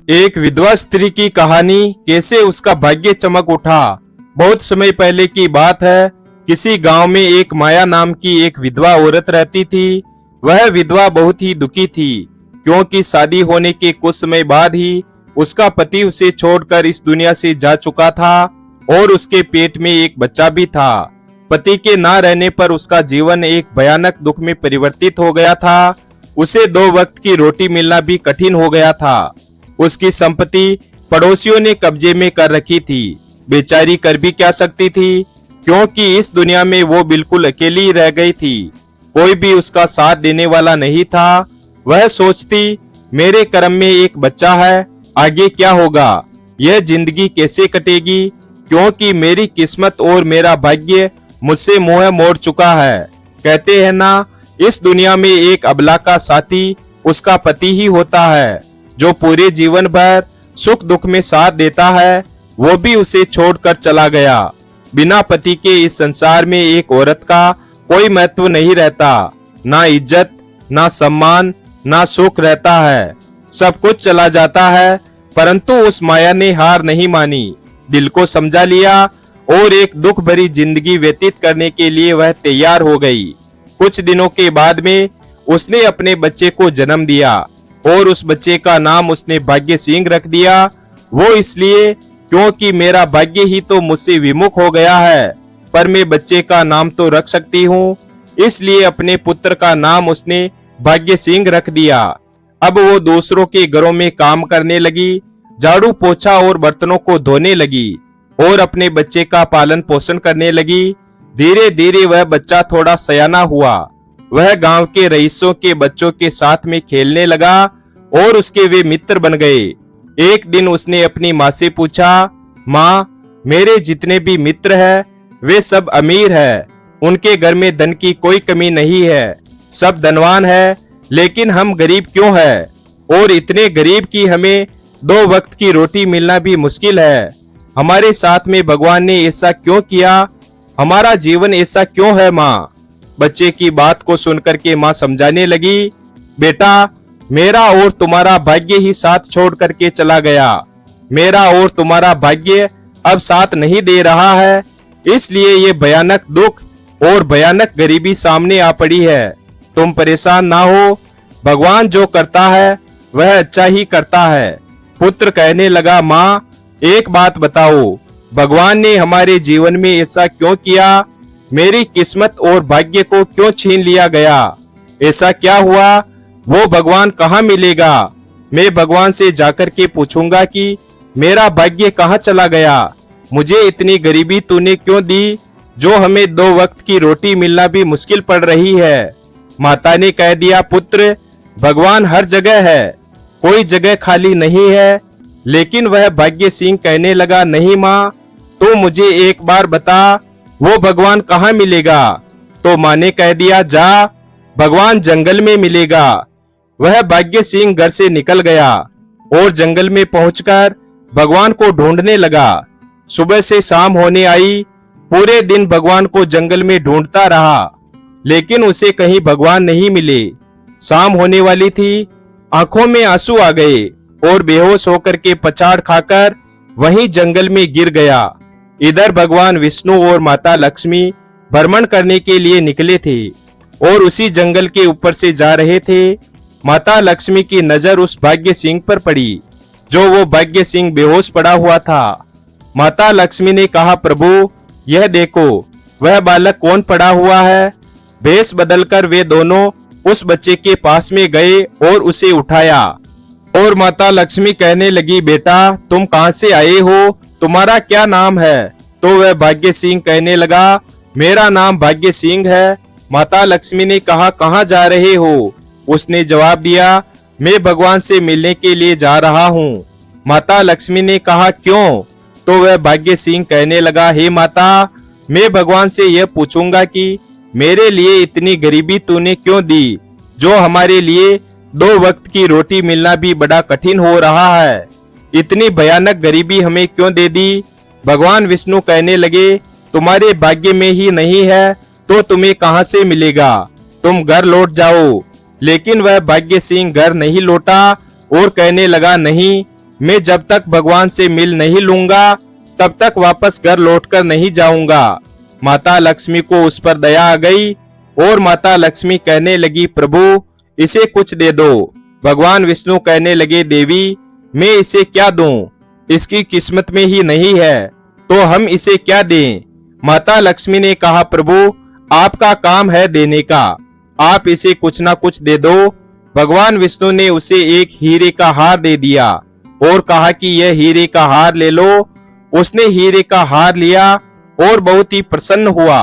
एक विधवा स्त्री की कहानी, कैसे उसका भाग्य चमक उठा। बहुत समय पहले की बात है। किसी गांव में एक माया नाम की एक विधवा औरत रहती थी। वह विधवा बहुत ही दुखी थी, क्योंकि शादी होने के कुछ समय बाद ही उसका पति उसे छोड़कर इस दुनिया से जा चुका था और उसके पेट में एक बच्चा भी था। पति के ना रहने पर उसका जीवन एक भयानक दुख में परिवर्तित हो गया था। उसे 2 वक्त की रोटी मिलना भी कठिन हो गया था। उसकी संपत्ति पड़ोसियों ने कब्जे में कर रखी थी। बेचारी कर भी क्या सकती थी, क्योंकि इस दुनिया में वो बिल्कुल अकेली रह गई थी। कोई भी उसका साथ देने वाला नहीं था। वह सोचती, मेरे कर्म में एक बच्चा है, आगे क्या होगा, यह जिंदगी कैसे कटेगी, क्योंकि मेरी किस्मत और मेरा भाग्य मुझसे मोह मोड़ चुका है। कहते हैं ना, इस दुनिया में एक अबला का साथी उसका पति ही होता है, जो पूरे जीवन भर सुख दुख में साथ देता है। वो भी उसे छोड़कर चला गया। बिना पति के इस संसार में एक औरत का कोई महत्व नहीं रहता। ना इज्जत, ना सम्मान, ना सुख रहता है। सब कुछ चला जाता है, परंतु उस माया ने हार नहीं मानी। दिल को समझा लिया और एक दुख भरी जिंदगी व्यतीत करने के लिए वह तैयार हो गई। कुछ दिनों के बाद में उसने अपने बच्चे को जन्म दिया और उस बच्चे का नाम उसने भाग्य सिंह रख दिया। वो इसलिए क्योंकि मेरा भाग्य ही तो मुझसे विमुख हो गया है, पर मैं बच्चे का नाम तो रख सकती हूँ। इसलिए अपने पुत्र का नाम उसने भाग्य सिंह रख दिया। अब वो दूसरों के घरों में काम करने लगी, झाड़ू पोछा और बर्तनों को धोने लगी और अपने बच्चे का पालन पोषण करने लगी। धीरे धीरे वह बच्चा थोड़ा सयाना हुआ। वह गांव के रईसों के बच्चों के साथ में खेलने लगा और उसके वे मित्र बन गए। एक दिन उसने अपनी माँ से पूछा, माँ, मेरे जितने भी मित्र हैं वे सब अमीर हैं। उनके घर में धन की कोई कमी नहीं है, सब धनवान है, लेकिन हम गरीब क्यों हैं? और इतने गरीब कि हमें 2 वक्त की रोटी मिलना भी मुश्किल है। हमारे साथ में भगवान ने ऐसा क्यों किया? हमारा जीवन ऐसा क्यों है माँ? बच्चे की बात को सुनकर के माँ समझाने लगी, बेटा, मेरा और तुम्हारा भाग्य ही साथ छोड़ करके चला गया। मेरा और तुम्हारा भाग्य अब साथ नहीं दे रहा है, इसलिए ये भयानक दुख और भयानक गरीबी सामने आ पड़ी है। तुम परेशान ना हो, भगवान जो करता है वह अच्छा ही करता है। पुत्र कहने लगा, माँ, एक बात बताओ, भगवान ने हमारे जीवन में ऐसा क्यों किया? मेरी किस्मत और भाग्य को क्यों छीन लिया गया? ऐसा क्या हुआ? वो भगवान कहाँ मिलेगा? मैं भगवान से जाकर के पूछूंगा कि मेरा भाग्य कहाँ चला गया। मुझे इतनी गरीबी तूने क्यों दी, जो हमें 2 वक्त की रोटी मिलना भी मुश्किल पड़ रही है। माता ने कह दिया, पुत्र, भगवान हर जगह है, कोई जगह खाली नहीं है। लेकिन वह भाग्य सिंह कहने लगा, नहीं माँ, तो मुझे एक बार बता, वो भगवान कहाँ मिलेगा? तो माँ ने कह दिया, जा, भगवान जंगल में मिलेगा। वह भाग्य सिंह घर से निकल गया और जंगल में पहुंचकर भगवान को ढूंढने लगा। सुबह से शाम होने आई, पूरे दिन भगवान को जंगल में ढूंढता रहा, लेकिन उसे कहीं भगवान नहीं मिले। शाम होने वाली थी, आंखों में आंसू आ गए और बेहोश होकर के पछाड़ खाकर वहीं जंगल में गिर गया। इधर भगवान विष्णु और माता लक्ष्मी भ्रमण करने के लिए निकले थे और उसी जंगल के ऊपर से जा रहे थे। माता लक्ष्मी की नजर उस भाग्य सिंह पर पड़ी, जो वो भाग्य सिंह बेहोश पड़ा हुआ था। माता लक्ष्मी ने कहा, प्रभु, यह देखो, वह बालक कौन पड़ा हुआ है। भेष बदलकर वे दोनों उस बच्चे के पास में गए और उसे उठाया। और माता लक्ष्मी कहने लगी, बेटा, तुम कहां से आए हो? तुम्हारा क्या नाम है? तो वह भाग्य सिंह कहने लगा, मेरा नाम भाग्य सिंह है। माता लक्ष्मी ने कहा, कहां जा रहे हो? उसने जवाब दिया, मैं भगवान से मिलने के लिए जा रहा हूँ। माता लक्ष्मी ने कहा, क्यों? तो वह भाग्य सिंह कहने लगा, हे माता, मैं भगवान से यह पूछूंगा कि मेरे लिए इतनी गरीबी तूने क्यों दी, जो हमारे लिए 2 वक्त की रोटी मिलना भी बड़ा कठिन हो रहा है। इतनी भयानक गरीबी हमें क्यों दे दी? भगवान विष्णु कहने लगे, तुम्हारे भाग्य में ही नहीं है तो तुम्हें कहां से मिलेगा? तुम घर लौट जाओ। लेकिन वह भाग्य सिंह घर नहीं लौटा और कहने लगा, नहीं, मैं जब तक भगवान से मिल नहीं लूंगा तब तक वापस घर लौटकर नहीं जाऊंगा। माता लक्ष्मी को उस पर दया आ गई और माता लक्ष्मी कहने लगी, प्रभु इसे कुछ दे दो। भगवान विष्णु कहने लगे, देवी मैं इसे क्या दूं, इसकी किस्मत में ही नहीं है, तो हम इसे क्या दें। माता लक्ष्मी ने कहा, प्रभु आपका काम है देने का, आप इसे कुछ ना कुछ दे दो। भगवान विष्णु ने उसे एक हीरे का हार दे दिया और कहा कि यह हीरे का हार ले लो। उसने हीरे का हार लिया और बहुत ही प्रसन्न हुआ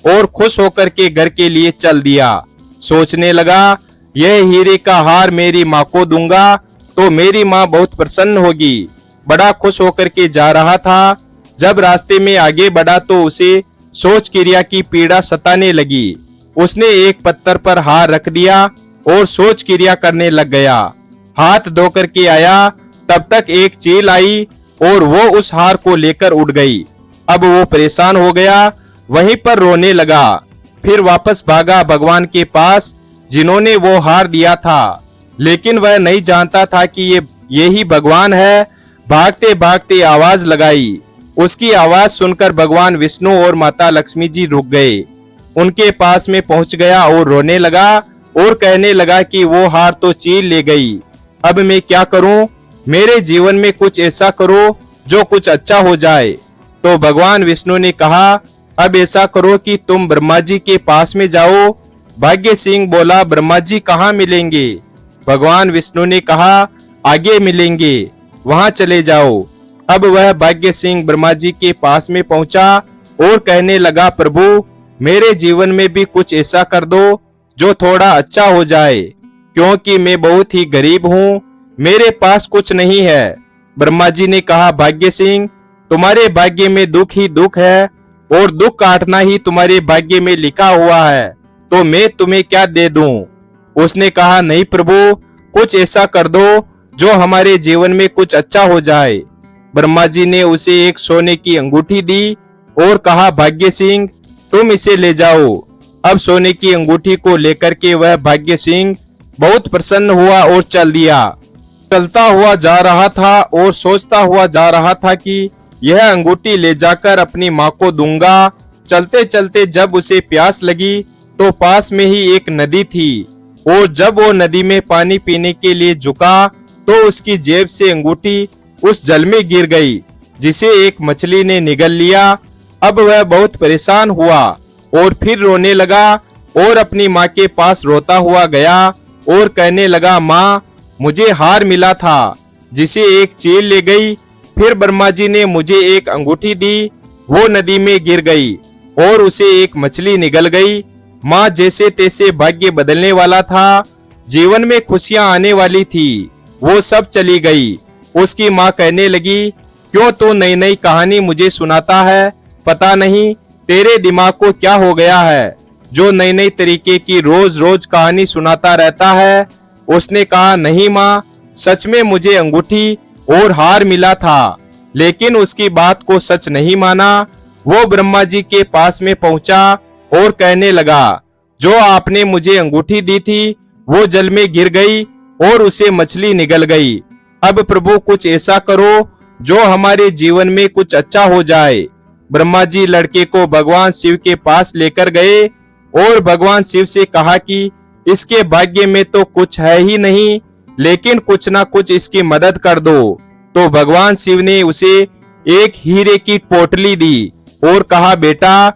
और खुश होकर के घर के लिए चल दिया। सोचने लगा, यह हीरे का हार मेरी माँ को दूंगा तो मेरी माँ बहुत प्रसन्न होगी। बड़ा खुश होकर के जा रहा था। जब रास्ते में आगे बढ़ा तो उसे सोच क्रिया की पीड़ा सताने लगी। उसने एक पत्थर पर हार रख दिया और सोच क्रिया करने लग गया। हाथ धो करके आया तब तक एक चील आई और वो उस हार को लेकर उड़ गई। अब वो परेशान हो गया, वहीं पर रोने लगा। फिर वापस भागा भगवान के पास जिन्होंने वो हार दिया था, लेकिन वह नहीं जानता था कि यही भगवान है। भागते भागते आवाज लगाई। उसकी आवाज सुनकर भगवान विष्णु और माता लक्ष्मी जी रुक गए। उनके पास में पहुंच गया और रोने लगा और कहने लगा कि वो हार तो चील ले गई, अब मैं क्या करूं, मेरे जीवन में कुछ ऐसा करो जो कुछ अच्छा हो जाए। तो भगवान विष्णु ने कहा, अब ऐसा करो कि तुम ब्रह्मा जी के पास में जाओ। भाग्य सिंह बोला, ब्रह्मा जी कहाँ मिलेंगे। भगवान विष्णु ने कहा, आगे मिलेंगे, वहां चले जाओ। अब वह भाग्य सिंह ब्रह्मा जी के पास में पहुंचा और कहने लगा, प्रभु मेरे जीवन में भी कुछ ऐसा कर दो जो थोड़ा अच्छा हो जाए, क्योंकि मैं बहुत ही गरीब हूँ, मेरे पास कुछ नहीं है। ब्रह्मा जी ने कहा, भाग्य सिंह तुम्हारे भाग्य में दुख ही दुख है और दुख काटना ही तुम्हारे भाग्य में लिखा हुआ है, तो मैं तुम्हें क्या दे दूं। उसने कहा, नहीं प्रभु कुछ ऐसा कर दो जो हमारे जीवन में कुछ अच्छा हो जाए। ब्रह्मा जी ने उसे एक सोने की अंगूठी दी और कहा, भाग्य सिंह तुम इसे ले जाओ। अब सोने की अंगूठी को लेकर के वह भाग्य सिंह बहुत प्रसन्न हुआ और चल दिया। चलता हुआ जा रहा था और सोचता हुआ जा रहा था कि यह अंगूठी ले जाकर अपनी माँ को दूंगा। चलते चलते जब उसे प्यास लगी तो पास में ही एक नदी थी और जब वो नदी में पानी पीने के लिए झुका तो उसकी जेब से अंगूठी उस जल में गिर गई, जिसे एक मछली ने निगल लिया। अब वह बहुत परेशान हुआ और फिर रोने लगा और अपनी माँ के पास रोता हुआ गया और कहने लगा, माँ मुझे हार मिला था जिसे एक चील ले गई, फिर ब्रह्मा जी ने मुझे एक अंगूठी दी, वो नदी में गिर गई और उसे एक मछली निगल गई। माँ जैसे तैसे भाग्य बदलने वाला था, जीवन में खुशियां आने वाली थी, वो सब चली गई। उसकी माँ कहने लगी, क्यों तू नई नई कहानी मुझे सुनाता है, पता नहीं तेरे दिमाग को क्या हो गया है जो नई नई तरीके की रोज रोज कहानी सुनाता रहता है। उसने कहा, नहीं माँ सच में मुझे अंगूठी और हार मिला था, लेकिन उसकी बात को सच नहीं माना। वो ब्रह्मा जी के पास में पहुंचा और कहने लगा, जो आपने मुझे अंगूठी दी थी वो जल में गिर गई और उसे मछली निगल गई। अब प्रभु कुछ ऐसा करो जो हमारे जीवन में कुछ अच्छा हो जाए। ब्रह्मा जी लड़के को भगवान शिव के पास लेकर गए और भगवान शिव से कहा कि इसके भाग्य में तो कुछ है ही नहीं, लेकिन कुछ ना कुछ इसकी मदद कर दो। तो भगवान शिव ने उसे एक हीरे की पोटली दी और कहा, बेटा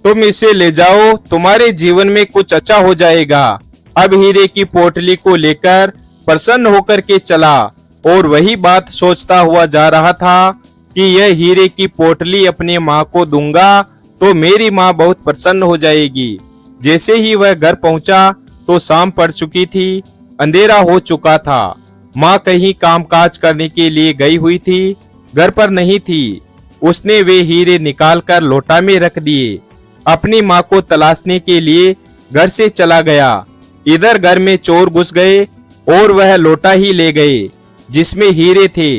तुम इसे ले जाओ, तुम्हारे जीवन में कुछ अच्छा हो जाएगा। अब हीरे की पोटली को लेकर प्रसन्न होकर के चला और वही बात सोचता हुआ जा रहा था कि यह हीरे की पोटली अपनी माँ को दूंगा तो मेरी माँ बहुत प्रसन्न हो जाएगी। जैसे ही वह घर पहुंचा तो शाम पड़ चुकी थी, अंधेरा हो चुका था। माँ कहीं कामकाज करने के लिए गई हुई थी, घर पर नहीं थी। उसने वे हीरे निकालकर लोटा में रख दिए। अपनी माँ को तलाशने के लिए घर से चला गया। इधर घर में चोर घुस गए और वह लोटा ही ले गए जिसमें हीरे थे।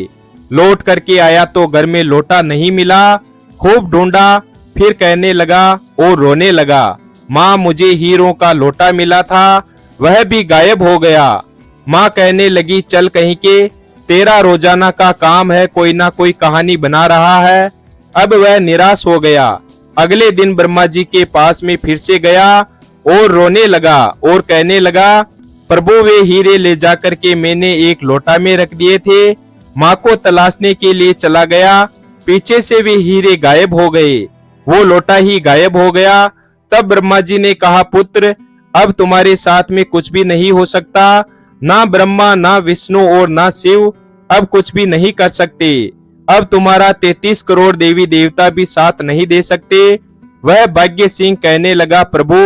लौट करके आया तो घर में लोटा नहीं मिला। खूब ढूंढा, फिर कहने लगा और रोने लगा, माँ मुझे हीरों का लोटा मिला था, वह भी गायब हो गया। माँ कहने लगी, चल कहीं के तेरा रोजाना का काम है कोई ना कोई कहानी बना रहा है। अब वह निराश हो गया। अगले दिन ब्रह्मा जी के पास में फिर से गया और रोने लगा और कहने लगा, प्रभु वे हीरे ले जाकर के मैंने एक लोटा में रख दिए थे। माँ को तलाशने के लिए चला गया, पीछे से वे हीरे गायब हो गए, वो लोटा ही गायब हो गया। तब ब्रह्मा जी ने कहा, पुत्र अब तुम्हारे साथ में कुछ भी नहीं हो सकता। ना ब्रह्मा ना विष्णु और ना शिव अब कुछ भी नहीं कर सकते। अब तुम्हारा 33 करोड़ देवी देवता भी साथ नहीं दे सकते। वह भाग्य सिंह कहने लगा, प्रभु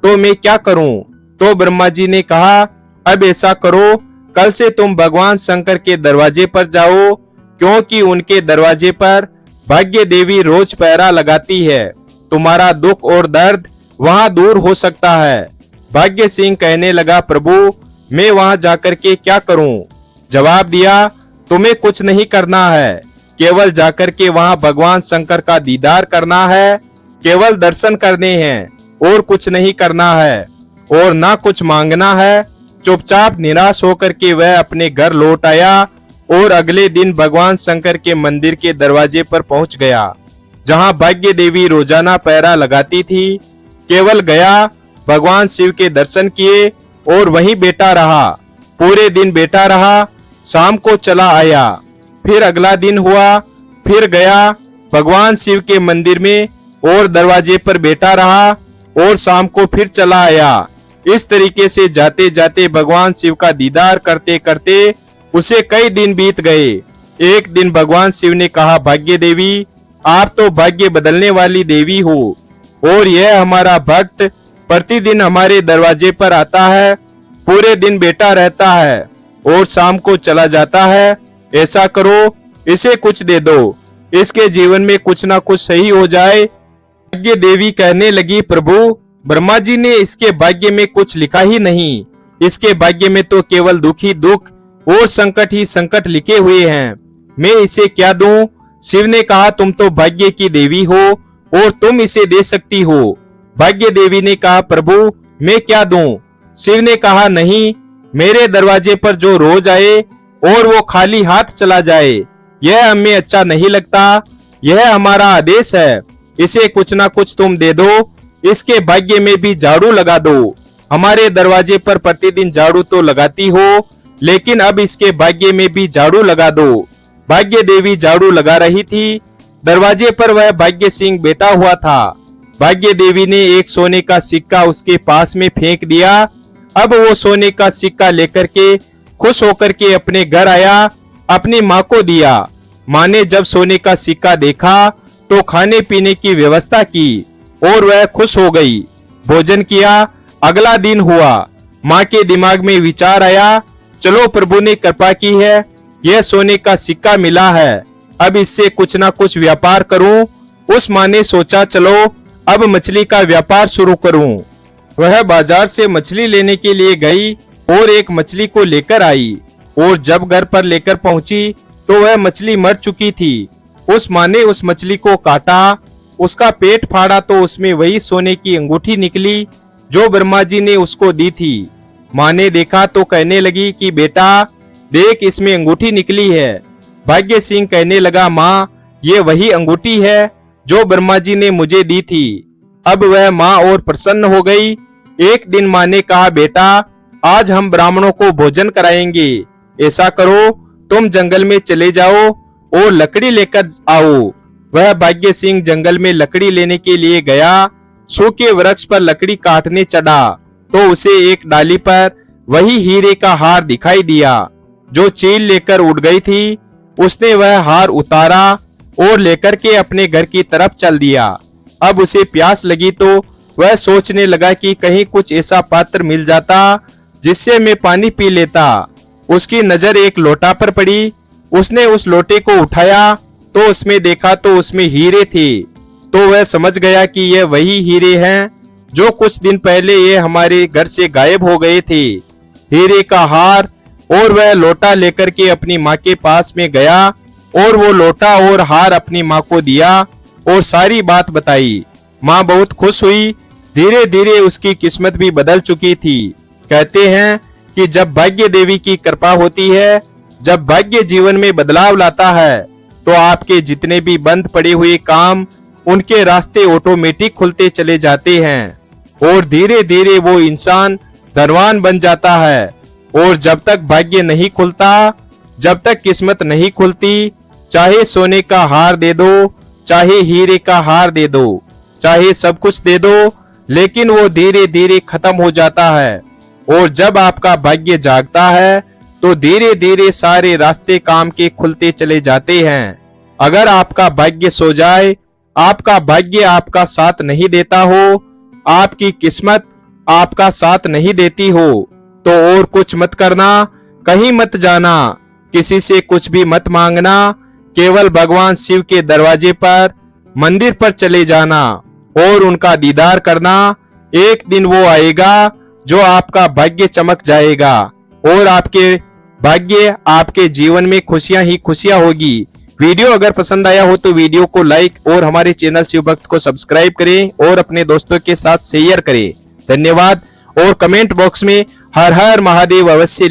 तो मैं क्या करूं? तो ब्रह्मा जी ने कहा, अब ऐसा करो, कल से तुम भगवान शंकर के दरवाजे पर जाओ, क्योंकि उनके दरवाजे पर भाग्य देवी रोज पहरा लगाती है। तुम्हारा दुख और दर्द वहां दूर हो सकता है। भाग्य सिंह कहने लगा, प्रभु मैं वहां जाकर के क्या करूं? जवाब दिया, तुम्हें कुछ नहीं करना है, केवल जाकर के वहां भगवान शंकर का दीदार करना है, केवल दर्शन करने हैं और कुछ नहीं करना है और ना कुछ मांगना है। चुपचाप निराश होकर के वह अपने घर लौट आया और अगले दिन भगवान शंकर के मंदिर के दरवाजे पर पहुंच गया, जहां भाग्य देवी रोजाना पहरा लगाती थी। केवल गया, भगवान शिव के दर्शन किए और वहीं बैठा रहा। पूरे दिन बैठा रहा, शाम को चला आया। फिर अगला दिन हुआ, फिर गया भगवान शिव के मंदिर में और दरवाजे पर बैठा रहा और शाम को फिर चला आया। इस तरीके से जाते जाते भगवान शिव का दीदार करते करते उसे कई दिन बीत गए। एक दिन भगवान शिव ने कहा, भाग्य देवी आप तो भाग्य बदलने वाली देवी हो और यह हमारा भक्त प्रतिदिन हमारे दरवाजे पर आता है, पूरे दिन बैठा रहता है और शाम को चला जाता है। ऐसा करो, इसे कुछ दे दो, इसके जीवन में कुछ ना कुछ सही हो जाए। भाग्य देवी कहने लगी, प्रभु ब्रह्मा जी ने इसके भाग्य में कुछ लिखा ही नहीं, इसके भाग्य में तो केवल दुख ही दुख और संकट ही संकट लिखे हुए हैं, मैं इसे क्या दूं? शिव ने कहा, तुम तो भाग्य की देवी हो और तुम इसे दे सकती हो। भाग्य देवी ने कहा, प्रभु मैं क्या दूं? शिव ने कहा, नहीं, मेरे दरवाजे पर जो रोज आए और वो खाली हाथ चला जाए, यह हमें अच्छा नहीं लगता। यह हमारा आदेश है, इसे कुछ ना कुछ तुम दे दो, इसके भाग्य में भी झाड़ू लगा दो। हमारे दरवाजे पर प्रतिदिन झाड़ू तो लगाती हो, लेकिन अब इसके भाग्य में भी झाड़ू लगा दो। भाग्य देवी झाड़ू लगा रही थी। दरवाजे पर वह भाग्य सिंह बैठा हुआ था। भाग्य देवी ने एक सोने का सिक्का उसके पास में फेंक दिया। अब वो सोने का सिक्का लेकर के खुश होकर के अपने घर आया, अपनी माँ को दिया। माँ ने जब सोने का सिक्का देखा तो खाने पीने की व्यवस्था की और वह खुश हो गई। भोजन किया। अगला दिन हुआ। माँ के दिमाग में विचार आया, चलो प्रभु ने कृपा की है, यह सोने का सिक्का मिला है, अब इससे कुछ ना कुछ व्यापार करूं। उस माँ ने सोचा, चलो अब मछली का व्यापार शुरू करूं। वह बाजार से मछली लेने के लिए गई और एक मछली को लेकर आई और जब घर पर लेकर पहुंची तो वह मछली मर चुकी थी। उस माँ ने उस मछली को काटा, उसका पेट फाड़ा तो उसमें वही सोने की अंगूठी निकली जो ब्रह्मा जी ने उसको दी थी। माँ ने देखा तो कहने लगी कि बेटा देख, इसमें अंगूठी निकली है। भाग्य सिंह कहने लगा, माँ ये वही अंगूठी है जो ब्रह्मा जी ने मुझे दी थी। अब वह माँ और प्रसन्न हो गई। एक दिन माँ ने कहा, बेटा आज हम ब्राह्मणों को भोजन कराएंगे, ऐसा करो तुम जंगल में चले जाओ और लकड़ी लेकर आओ। वह भाग्य सिंह जंगल में लकड़ी लेने के लिए गया। सूखे वृक्ष पर लकड़ी काटने चढ़ा तो उसे एक डाली पर वही हीरे का हार दिखाई दिया जो चील लेकर उड़ गई थी। उसने वह हार उतारा और लेकर के अपने घर की तरफ चल दिया। अब उसे प्यास लगी तो वह सोचने लगा कि कहीं कुछ ऐसा पात्र मिल जाता जिससे मैं पानी पी लेता। उसकी नजर एक लोटा पर पड़ी। उसने उस लोटे को उठाया तो उसमें देखा तो उसमें हीरे थे। तो वह समझ गया कि यह वही हीरे हैं जो कुछ दिन पहले ये हमारे घर से गायब हो गए थे। हीरे का हार और वह लोटा लेकर के अपनी माँ के पास में गया और वो लोटा और हार अपनी माँ को दिया और सारी बात बताई। माँ बहुत खुश हुई। धीरे धीरे उसकी किस्मत भी बदल चुकी थी। कहते हैं कि जब भाग्य देवी की कृपा होती है जब भाग्य जीवन में बदलाव लाता है तो आपके जितने भी बंद पड़े हुए काम उनके रास्ते ऑटोमेटिक खुलते चले जाते हैं और धीरे धीरे वो इंसान धनवान बन जाता है। और जब तक भाग्य नहीं खुलता, जब तक किस्मत नहीं खुलती, चाहे सोने का हार दे दो, चाहे हीरे का हार दे दो, चाहे सब कुछ दे दो, लेकिन वो धीरे धीरे खत्म हो जाता है। और जब आपका भाग्य जागता है तो धीरे धीरे सारे रास्ते काम के खुलते चले जाते हैं। अगर आपका भाग्य सो जाए, आपका भाग्य आपका साथ नहीं देता हो, आपकी किस्मत आपका साथ नहीं देती हो, तो और कुछ मत करना, कहीं मत जाना, किसी से कुछ भी मत मांगना, केवल भगवान शिव के दरवाजे पर, मंदिर पर चले जाना और उनका दीदार करना। एक दिन वो आएगा जो आपका भाग्य चमक जाएगा और आपके भाग्य, आपके जीवन में खुशियां ही खुशियां होगी। वीडियो अगर पसंद आया हो तो वीडियो को लाइक और हमारे चैनल शिव भक्त को सब्सक्राइब करें और अपने दोस्तों के साथ शेयर करें। धन्यवाद। और कमेंट बॉक्स में हर हर महादेव अवश्य